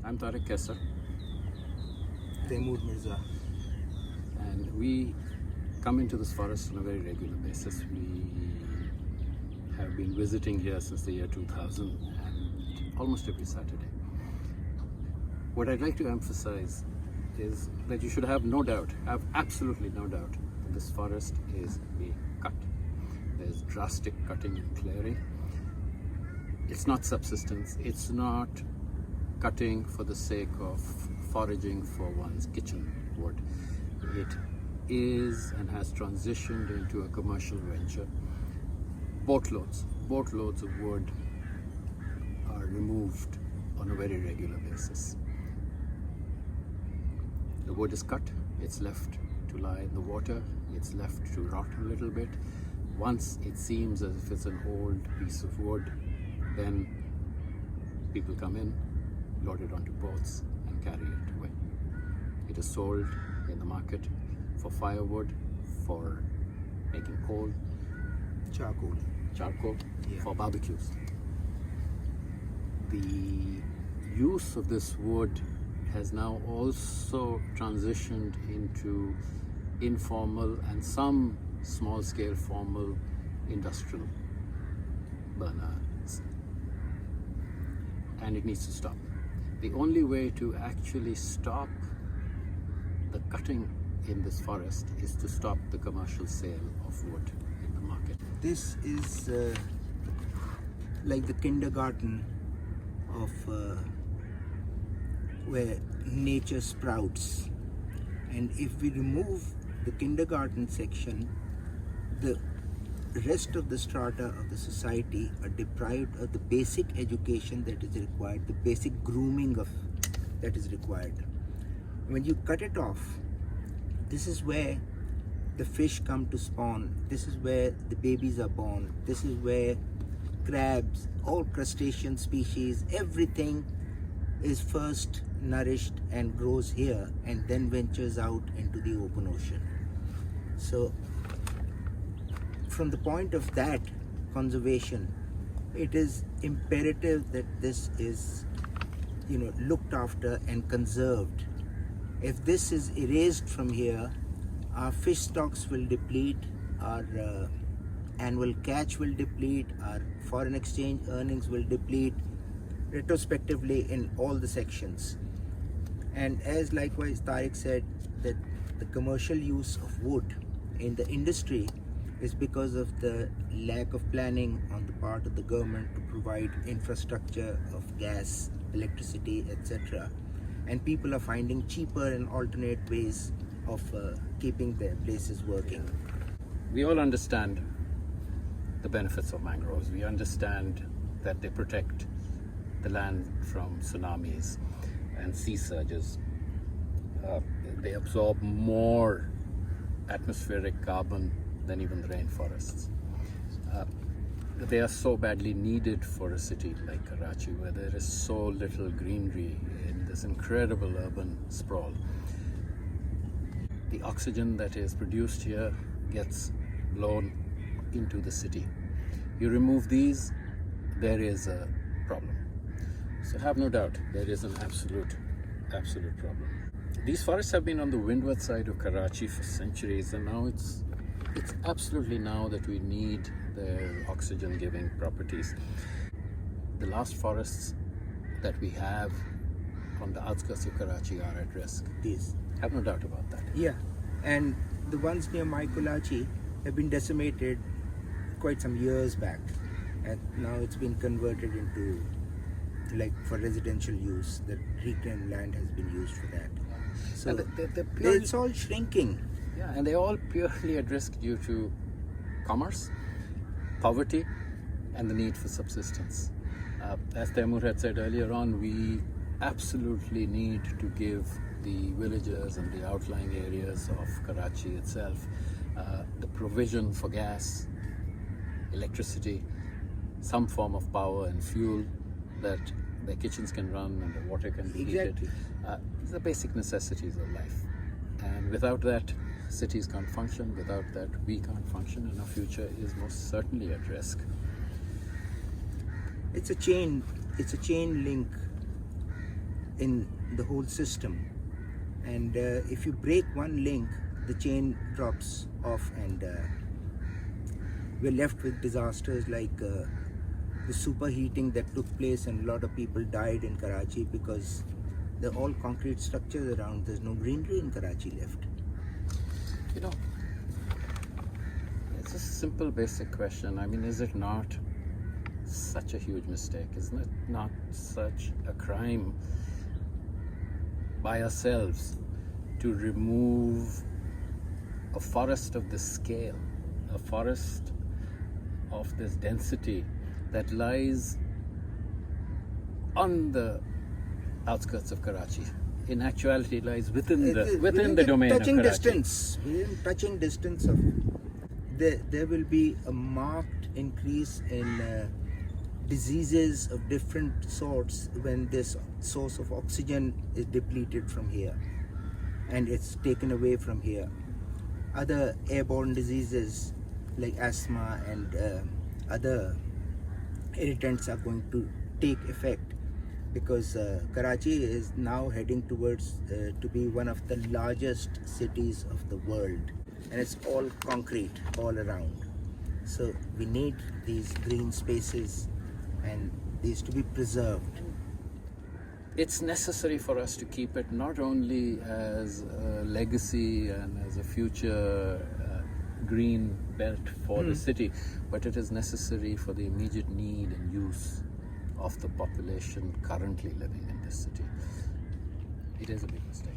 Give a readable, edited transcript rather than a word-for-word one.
I'm Tariq Qaiser. Taimur Mirza. And we come into this forest on a very regular basis. We have been visiting here since the year 2000 and almost every Saturday. What I'd like to emphasize is that you should have no doubt, have absolutely no doubt, that this forest is being cut. There's drastic cutting and clearing. It's not subsistence, it's not cutting for the sake of foraging for one's kitchen wood. It is and has transitioned into a commercial venture. Boatloads of wood are removed on a very regular basis. The wood is cut, it's left to lie in the water, it's left to rot a little bit. Once it seems as if it's an old piece of wood, then people come in, load it onto boats and carry it away. It is sold in the market for firewood, for making coal, charcoal, for barbecues. The use of this wood has now also transitioned into informal and some small-scale formal industrial burners, and it needs to stop. The only way to actually stop the cutting in this forest is to stop the commercial sale of wood in the market. This is like the kindergarten of where nature sprouts, and if we remove the kindergarten section, the rest of the strata of the society are deprived of the basic education that is required, the basic grooming that is required. When you cut it off, this is where the fish come to spawn, this is where the babies are born, this is where crabs, all crustacean species, everything is first nourished and grows here and then ventures out into the open ocean. So from the point of that conservation, it is imperative that this is, looked after and conserved. If this is erased from here, our fish stocks will deplete, our annual catch will deplete, our foreign exchange earnings will deplete retrospectively in all the sections. And as likewise Tariq said, that the commercial use of wood in the industry is because of the lack of planning on the part of the government to provide infrastructure of gas, electricity, etc. And people are finding cheaper and alternate ways of keeping their places working. We all understand the benefits of mangroves. We understand that they protect the land from tsunamis and sea surges. They absorb more atmospheric carbon than even the rainforests. They are so badly needed for a city like Karachi, where there is so little greenery in this incredible urban sprawl. The oxygen that is produced here gets blown into the city. You remove these, there is a problem. So have no doubt, there is an absolute problem. These forests have been on the windward side of Karachi for centuries, and now it's absolutely now that we need their oxygen-giving properties. The last forests that we have on the outskirts of Karachi are at risk. Yes. Have no doubt about that. Yeah, and the ones near my Karachi have been decimated quite some years back, and now it's been converted into for residential use. The reclaimed land has been used for that. So it's all shrinking. Yeah, and they're all purely at risk due to commerce, poverty, and the need for subsistence. As Taimur had said earlier on, we absolutely need to give the villagers and the outlying areas of Karachi itself the provision for gas, electricity, some form of power and fuel that their kitchens can run and the water can be heated. These are basic necessities of life. And without that, cities can't function. Without that, we can't function, and our future is most certainly at risk. It's a chain link in the whole system. And if you break one link, the chain drops off, and we're left with disasters like the superheating that took place, and a lot of people died in Karachi because they're all concrete structures around. There's no greenery in Karachi left. You know, it's a simple, basic question. I mean, is it not such a huge mistake? Isn't it not such a crime by ourselves to remove a forest of this scale, a forest of this density that lies on the outskirts of Karachi? In actuality, lies within the domain of Karachi. Within touching distance of. There will be a marked increase in diseases of different sorts when this source of oxygen is depleted from here and it's taken away from here. Other airborne diseases like asthma and other irritants are going to take effect, because Karachi is now heading towards to be one of the largest cities of the world, and it's all concrete all around. So we need these green spaces and these to be preserved. It's necessary for us to keep it not only as a legacy and as a future green belt for the city, but it is necessary for the immediate need and use of the population currently living in this city. It is a big mistake.